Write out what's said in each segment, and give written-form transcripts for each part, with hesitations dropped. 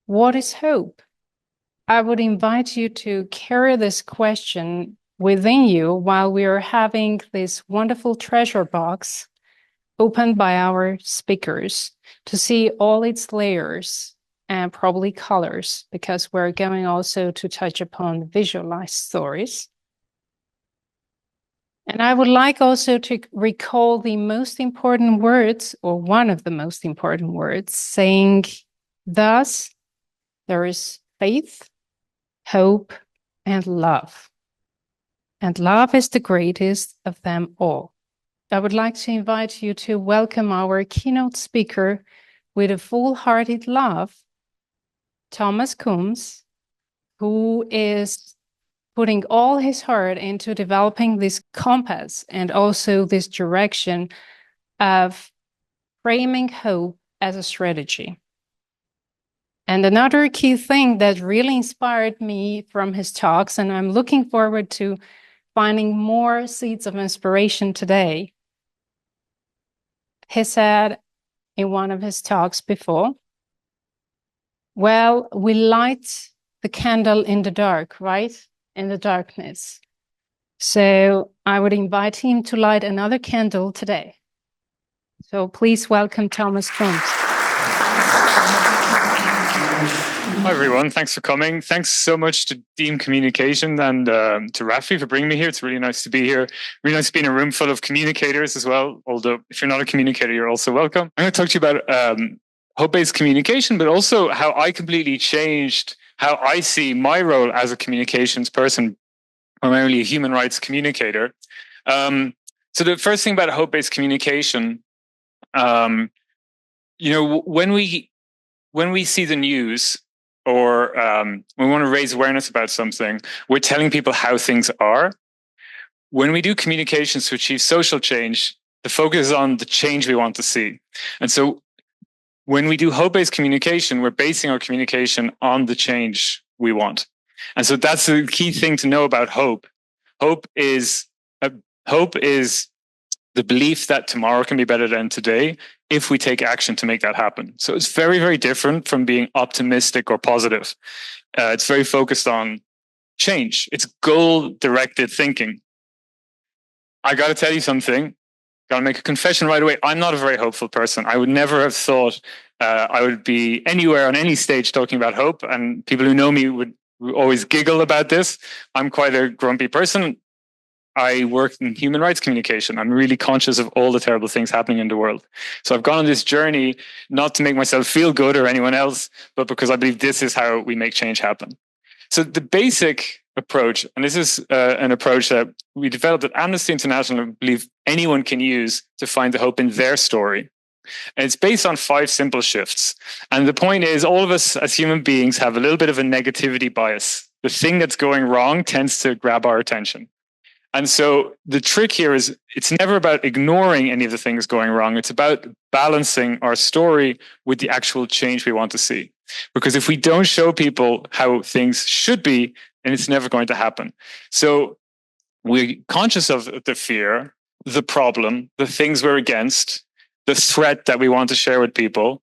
What is hope? I would invite you to carry this question within you while we are having this wonderful treasure box opened by our speakers to see all its layers and probably colors, because we're going also to touch upon visualized stories. And I would like also to recall the most important words, or one of the most important words, saying, thus, there is faith, hope, and love. And love is the greatest of them all. I would like to invite you to welcome our keynote speaker with a full-hearted love, Thomas Coombes, who is putting all his heart into developing this compass and also this direction of framing hope as a strategy. And another key thing that really inspired me from his talks, and I'm looking forward to finding more seeds of inspiration today. He said in one of his talks before, well, we light the candle in the dark, right? In the darkness. So I would invite him to light another candle today. So please welcome Thomas Coombes. Hi, everyone. Thanks for coming. Thanks so much to Deem Communications and to Rafi for bringing me here. It's really nice to be here. Really nice to be in a room full of communicators as well. Although if you're not a communicator, you're also welcome. I'm going to talk to you about hope-based communication, but also how I completely changed how I see my role as a communications person, primarily a human rights communicator. So the first thing about hope-based communication, when we see the news, or we want to raise awareness about something, we're telling people how things are. When we do communications to achieve social change, the focus is on the change we want to see. And so when we do hope-based communication, we're basing our communication on the change we want. And so that's the key thing to know about hope. Hope is the belief that tomorrow can be better than today if we take action to make that happen. So it's very, very different from being optimistic or positive. It's very focused on change. It's goal-directed thinking. I got to tell you something. Got to make a confession right away. I'm not a very hopeful person. I would never have thought I would be anywhere on any stage talking about hope. And people who know me would always giggle about this. I'm quite a grumpy person. I work in human rights communication. I'm really conscious of all the terrible things happening in the world. So I've gone on this journey not to make myself feel good or anyone else, but because I believe this is how we make change happen. So the basic approach, and this is an approach that we developed at Amnesty International, and believe anyone can use to find the hope in their story. And it's based on 5 simple shifts. And the point is, all of us as human beings have a little bit of a negativity bias. The thing that's going wrong tends to grab our attention. And so the trick here is it's never about ignoring any of the things going wrong. It's about balancing our story with the actual change we want to see. Because if we don't show people how things should be, then it's never going to happen. So we're conscious of the fear, the problem, the things we're against, the threat that we want to share with people,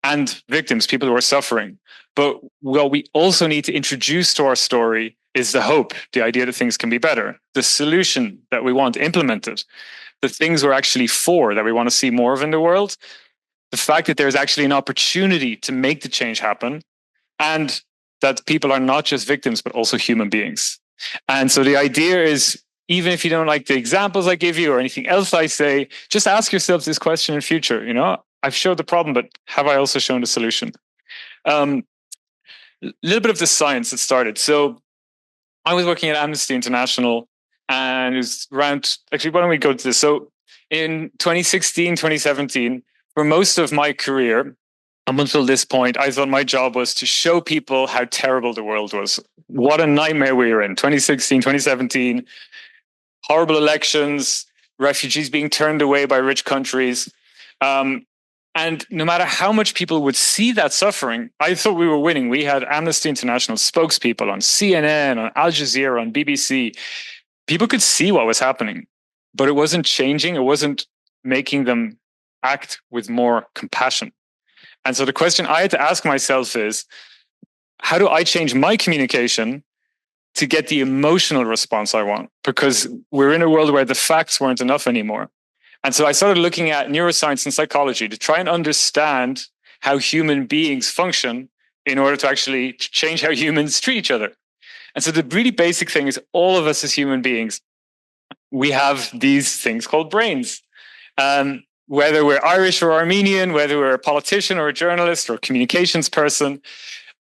and victims, people who are suffering. But what we also need to introduce to our story is the hope, the idea that things can be better, the solution that we want implemented, the things we're actually for, that we want to see more of in the world, the fact that there's actually an opportunity to make the change happen, and that people are not just victims, but also human beings. And so the idea is, even if you don't like the examples I give you or anything else I say, just ask yourselves this question in future. I've showed the problem, but have I also shown the solution? A little bit of the science that started. So I was working at Amnesty International, and it was around, actually, why don't we go to this? So in 2016, 2017, for most of my career, up until this point, I thought my job was to show people how terrible the world was. What a nightmare we were in. 2016, 2017, horrible elections, refugees being turned away by rich countries. And no matter how much people would see that suffering, I thought we were winning. We had Amnesty International spokespeople on CNN, on Al Jazeera, on BBC. People could see what was happening, but it wasn't changing. It wasn't making them act with more compassion. And so the question I had to ask myself is, how do I change my communication to get the emotional response I want? Because we're in a world where the facts weren't enough anymore. And so I started looking at neuroscience and psychology to try and understand how human beings function in order to actually change how humans treat each other. And so the really basic thing is all of us as human beings, we have these things called brains. Whether we're Irish or Armenian, whether we're a politician or a journalist or a communications person.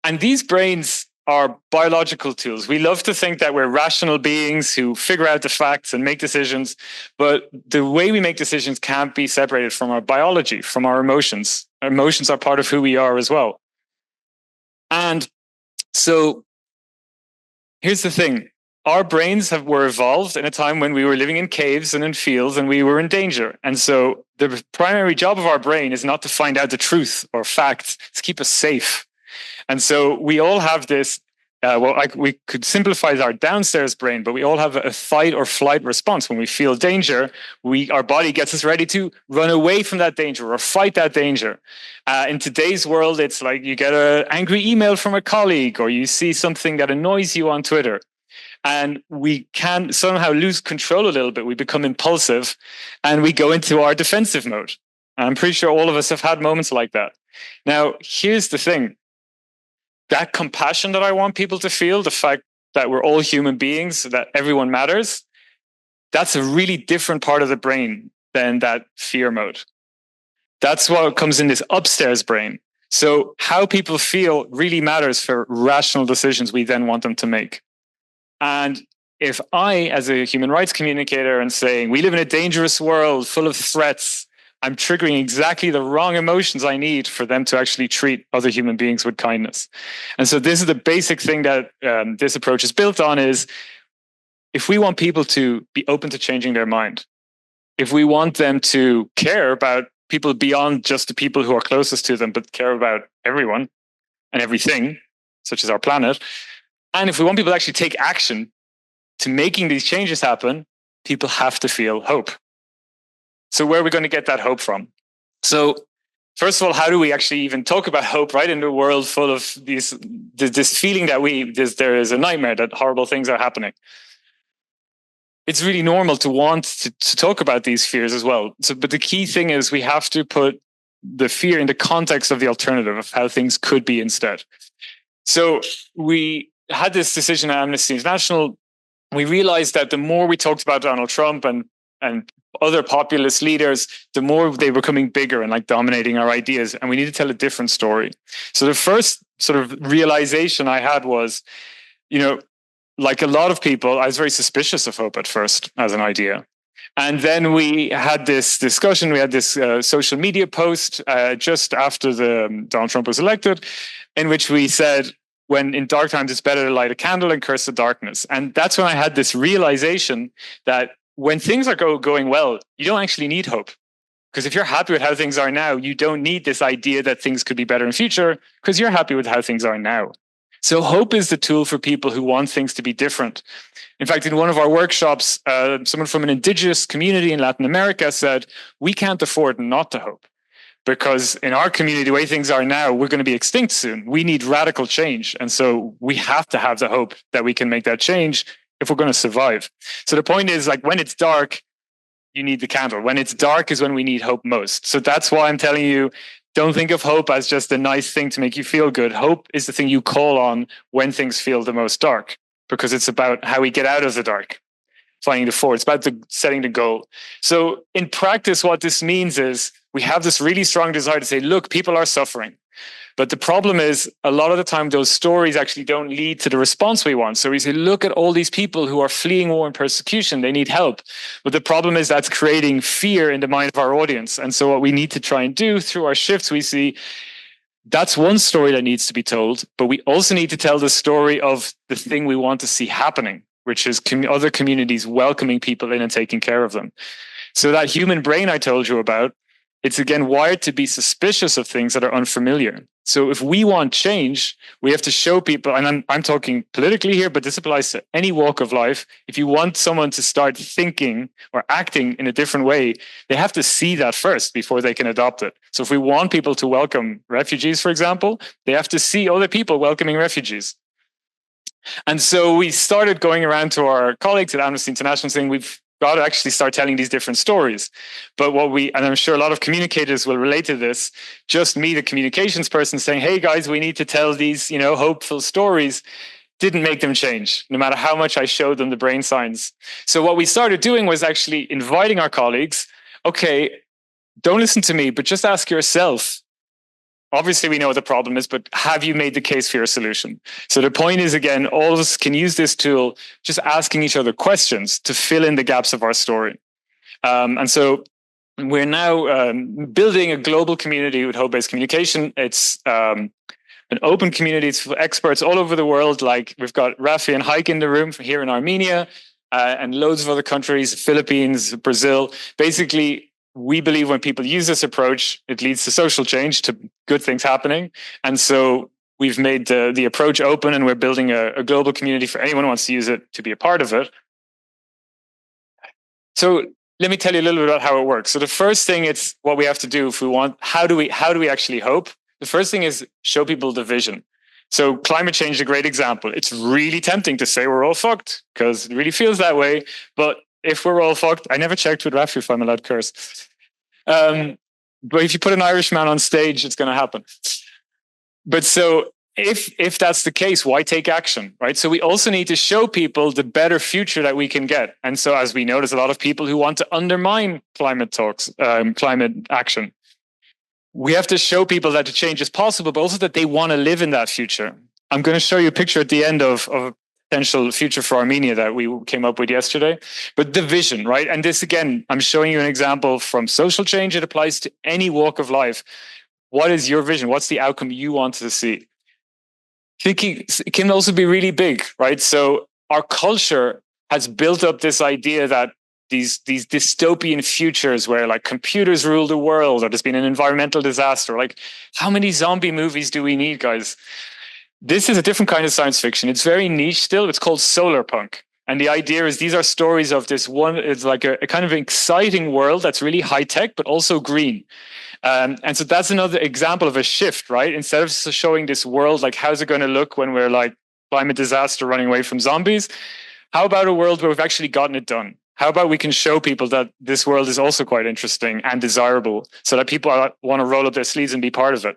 And these brains are biological tools. We love to think that we're rational beings who figure out the facts and make decisions, but the way we make decisions can't be separated from our biology, from our emotions. Our emotions are part of who we are as well. And so here's the thing. Our brains were evolved in a time when we were living in caves and in fields and we were in danger. And so the primary job of our brain is not to find out the truth or facts, it's to keep us safe. And so we all have this, we could simplify our downstairs brain, but we all have a fight or flight response. When we feel danger, our body gets us ready to run away from that danger or fight that danger. In today's world, it's like you get an angry email from a colleague or you see something that annoys you on Twitter. And we can somehow lose control a little bit. We become impulsive and we go into our defensive mode. I'm pretty sure all of us have had moments like that. Now, here's the thing. That compassion that I want people to feel, the fact that we're all human beings, that everyone matters, that's a really different part of the brain than that fear mode. That's what comes in this upstairs brain. So how people feel really matters for rational decisions we then want them to make. And if I, as a human rights communicator, and saying we live in a dangerous world full of threats, I'm triggering exactly the wrong emotions I need for them to actually treat other human beings with kindness. And so this is the basic thing that this approach is built on is if we want people to be open to changing their mind, if we want them to care about people beyond just the people who are closest to them, but care about everyone and everything, such as our planet, and if we want people to actually take action to making these changes happen, people have to feel hope. So where are we going to get that hope from? So first of all, how do we actually even talk about hope, right? In a world full of this feeling that there is a nightmare, that horrible things are happening. It's really normal to want to talk about these fears as well. So, but the key thing is we have to put the fear in the context of the alternative of how things could be instead. So we had this decision at Amnesty International. We realized that the more we talked about Donald Trump and other populist leaders, the more they were becoming bigger and like dominating our ideas. And we need to tell a different story. So the first sort of realization I had was, like a lot of people, I was very suspicious of hope at first as an idea. And then we had this discussion, we had this social media post just after Donald Trump was elected, in which we said, when in dark times, it's better to light a candle and curse the darkness. And that's when I had this realization that when things are going well, you don't actually need hope. Because if you're happy with how things are now, you don't need this idea that things could be better in the future because you're happy with how things are now. So hope is the tool for people who want things to be different. In fact, in one of our workshops, someone from an indigenous community in Latin America said, we can't afford not to hope. Because in our community, the way things are now, we're going to be extinct soon. We need radical change. And so we have to have the hope that we can make that change if we're going to survive. So the point is, like, when it's dark, you need the candle. When it's dark is when we need hope most. So that's why I'm telling you, don't think of hope as just a nice thing to make you feel good. Hope is the thing you call on when things feel the most dark, because it's about how we get out of the dark, finding the forward. It's about setting the goal. So in practice, what this means is we have this really strong desire to say, look, people are suffering. But the problem is a lot of the time, those stories actually don't lead to the response we want. So we say, look at all these people who are fleeing war and persecution. They need help. But the problem is that's creating fear in the mind of our audience. And so what we need to try and do through our shifts, we see that's one story that needs to be told. But we also need to tell the story of the thing we want to see happening, which is other communities welcoming people in and taking care of them. So that human brain I told you about, it's again wired to be suspicious of things that are unfamiliar. So if we want change, we have to show people, and I'm talking politically here, but this applies to any walk of life. If you want someone to start thinking or acting in a different way, they have to see that first before they can adopt it. So if we want people to welcome refugees, for example, they have to see other people welcoming refugees. And so we started going around to our colleagues at Amnesty International saying, we've got to actually start telling these different stories. But and I'm sure a lot of communicators will relate to this, just me, the communications person, saying, hey guys, we need to tell these, hopeful stories, didn't make them change, no matter how much I showed them the brain science. So what we started doing was actually inviting our colleagues, okay, don't listen to me, but just ask yourself. Obviously, we know what the problem is, but have you made the case for your solution? So the point is, again, all of us can use this tool, just asking each other questions to fill in the gaps of our story. And so we're now building a global community with hope-based communication. It's an open community. It's for experts all over the world. Like we've got Rafi and Heike in the room here in Armenia and loads of other countries, Philippines, Brazil. Basically, we believe when people use this approach, it leads to social change, to good things happening. And so we've made the approach open, and we're building a global community for anyone who wants to use it to be a part of it. So let me tell you a little bit about how it works. So the first thing, it's what we have to do if we want, how do we actually hope? The first thing is show people the vision. So climate change is a great example. It's really tempting to say we're all fucked because it really feels that way. But if we're all fucked, I never checked with Rafi if I'm allowed to curse. But if you put an Irishman on stage, it's going to happen. But so if that's the case, why take action, right? So we also need to show people the better future that we can get. And so as we know, there's a lot of people who want to undermine climate talks, climate action. We have to show people that the change is possible, but also that they want to live in that future. I'm going to show you a picture at the end of a potential future for Armenia that we came up with yesterday. But the vision, right? And this, again, I'm showing you an example from social change. It applies to any walk of life. What is your vision? What's the outcome you want to see? Thinking it can also be really big, right? So our culture has built up this idea that these dystopian futures where like computers rule the world, or there's been an environmental disaster. Like, how many zombie movies do we need, guys? This is a different kind of science fiction. It's very niche still. It's called solar punk. And the idea is these are stories of this one, it's like a kind of exciting world that's really high tech, but also green. And so that's another example of a shift, right? Instead of showing this world, like, how's it going to look when we're like climate disaster running away from zombies? How about a world where we've actually gotten it done? How about we can show people that this world is also quite interesting and desirable so that people want to roll up their sleeves and be part of it?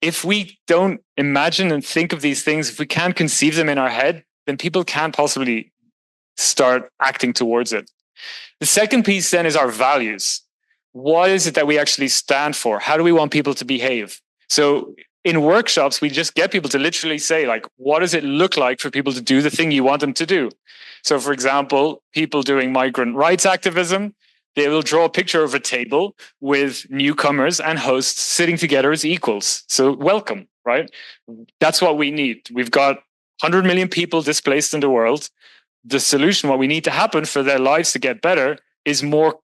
If we don't imagine and think of these things, if we can't conceive them in our head, then people can't possibly start acting towards it. The second piece then is our values. What is it that we actually stand for? How do we want people to behave? So in workshops, we just get people to literally say, like, what does it look like for people to do the thing you want them to do? So, for example, people doing migrant rights activism, they will draw a picture of a table with newcomers and hosts sitting together as equals. So welcome, right? That's what we need. We've got 100 million people displaced in the world. The solution, what we need to happen for their lives to get better, is more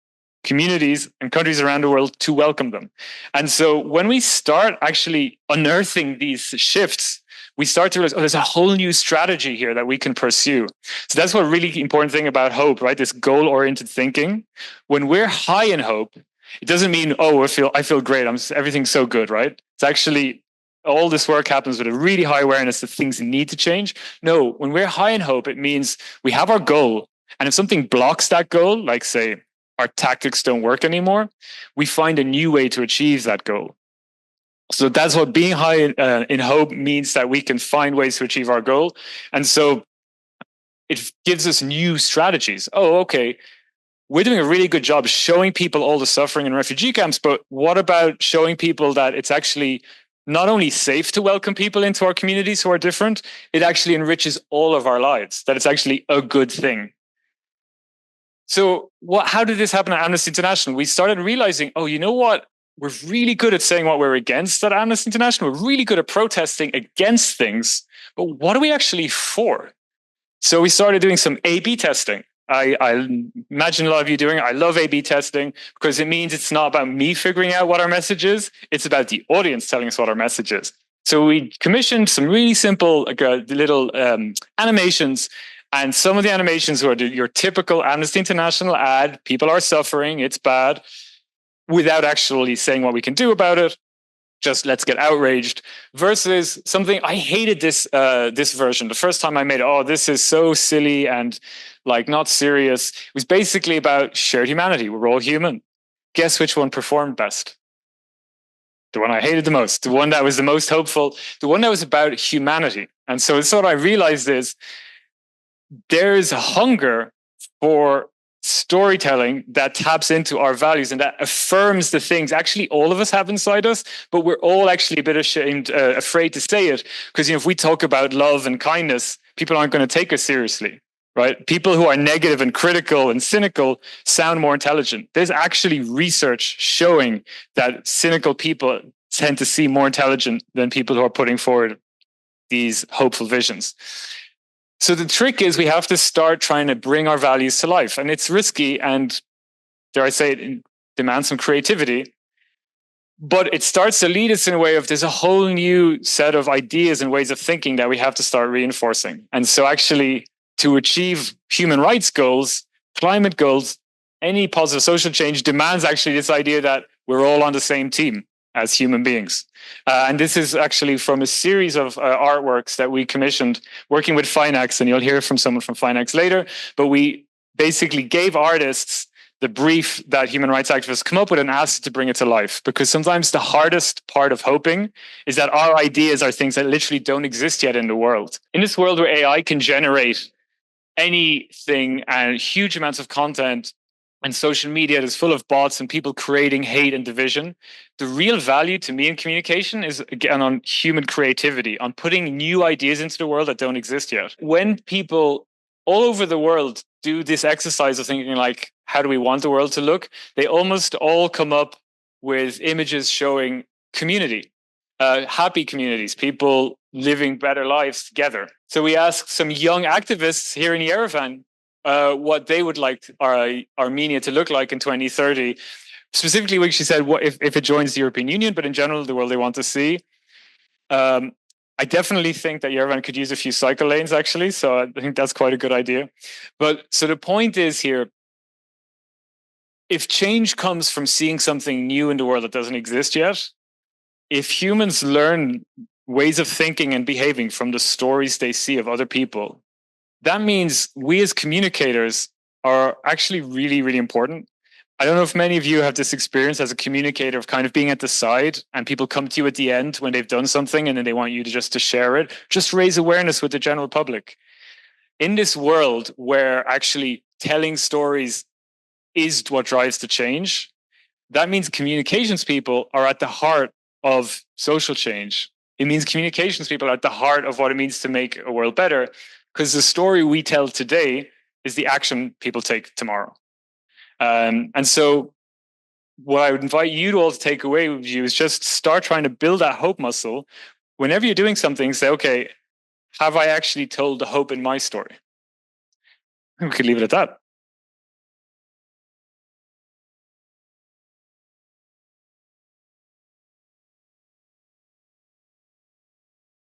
communities and countries around the world to welcome them. And so when we start actually unearthing these shifts, we start to realize, there's a whole new strategy here that we can pursue. So that's what really important thing about hope, right? This goal-oriented thinking. When we're high in hope, it doesn't mean, I feel great. Everything's so good, right? It's actually all this work happens with a really high awareness that things need to change. No, when we're high in hope, it means we have our goal. And if something blocks that goal, like say our tactics don't work anymore, we find a new way to achieve that goal. So that's what being high in hope means, that we can find ways to achieve our goal. And so it gives us new strategies. Oh, okay. We're doing a really good job showing people all the suffering in refugee camps, but what about showing people that it's actually not only safe to welcome people into our communities who are different, it actually enriches all of our lives, that it's actually a good thing. So how did this happen at Amnesty International? We started realizing, you know what? We're really good at saying what we're against at Amnesty International. We're really good at protesting against things, but what are we actually for? So we started doing some A/B testing. I imagine a lot of you doing it. I love A/B testing because it means it's not about me figuring out what our message is. It's about the audience telling us what our message is. So we commissioned some really simple little animations. And some of the animations were your typical Amnesty International ad. People are suffering. It's bad. without actually saying what we can do about it. Just let's get outraged, versus something I hated this version. The first time I made it, oh, this is so silly and like not serious. It was basically about shared humanity. We're all human. Guess which one performed best? The one I hated the most, the one that was the most hopeful, the one that was about humanity. And so what I realized is there's a hunger for storytelling that taps into our values and that affirms the things actually all of us have inside us, but we're all actually a bit ashamed, afraid to say it, because if we talk about love and kindness, people aren't going to take us seriously, right? People who are negative and critical and cynical sound more intelligent. There's actually research showing that cynical people tend to seem more intelligent than people who are putting forward these hopeful visions. So the trick is we have to start trying to bring our values to life. And it's risky and, dare I say it, demands some creativity. But it starts to lead us in a way of there's a whole new set of ideas and ways of thinking that we have to start reinforcing. And so actually to achieve human rights goals, climate goals, any positive social change demands actually this idea that we're all on the same team as human beings. And this is actually from a series of artworks that we commissioned working with Finex, and you'll hear from someone from Finex later, but we basically gave artists the brief that human rights activists come up with and asked to bring it to life. Because sometimes the hardest part of hoping is that our ideas are things that literally don't exist yet in the world. In this world where AI can generate anything and huge amounts of content, and social media is full of bots and people creating hate and division, the real value to me in communication is, again, on human creativity, on putting new ideas into the world that don't exist yet. When people all over the world do this exercise of thinking like, how do we want the world to look? They almost all come up with images showing community, happy communities, people living better lives together. So we asked some young activists here in Yerevan what they would like Armenia to look like in 2030. Specifically, when she said, what if it joins the European Union, but in general, the world they want to see. I definitely think that Yerevan could use a few cycle lanes, actually. So I think that's quite a good idea. But so the point is here, if change comes from seeing something new in the world that doesn't exist yet, if humans learn ways of thinking and behaving from the stories they see of other people, that means we as communicators are actually really, really important. I don't know if many of you have this experience as a communicator of kind of being at the side and people come to you at the end when they've done something and then they want you to share it. Just raise awareness with the general public. In this world where actually telling stories is what drives the change, that means communications people are at the heart of social change. It means communications people are at the heart of what it means to make a world better, because the story we tell today is the action people take tomorrow. And so what I would invite you to all to take away with you is just start trying to build that hope muscle. Whenever you're doing something, say, okay, have I actually told the hope in my story? We could leave it at that.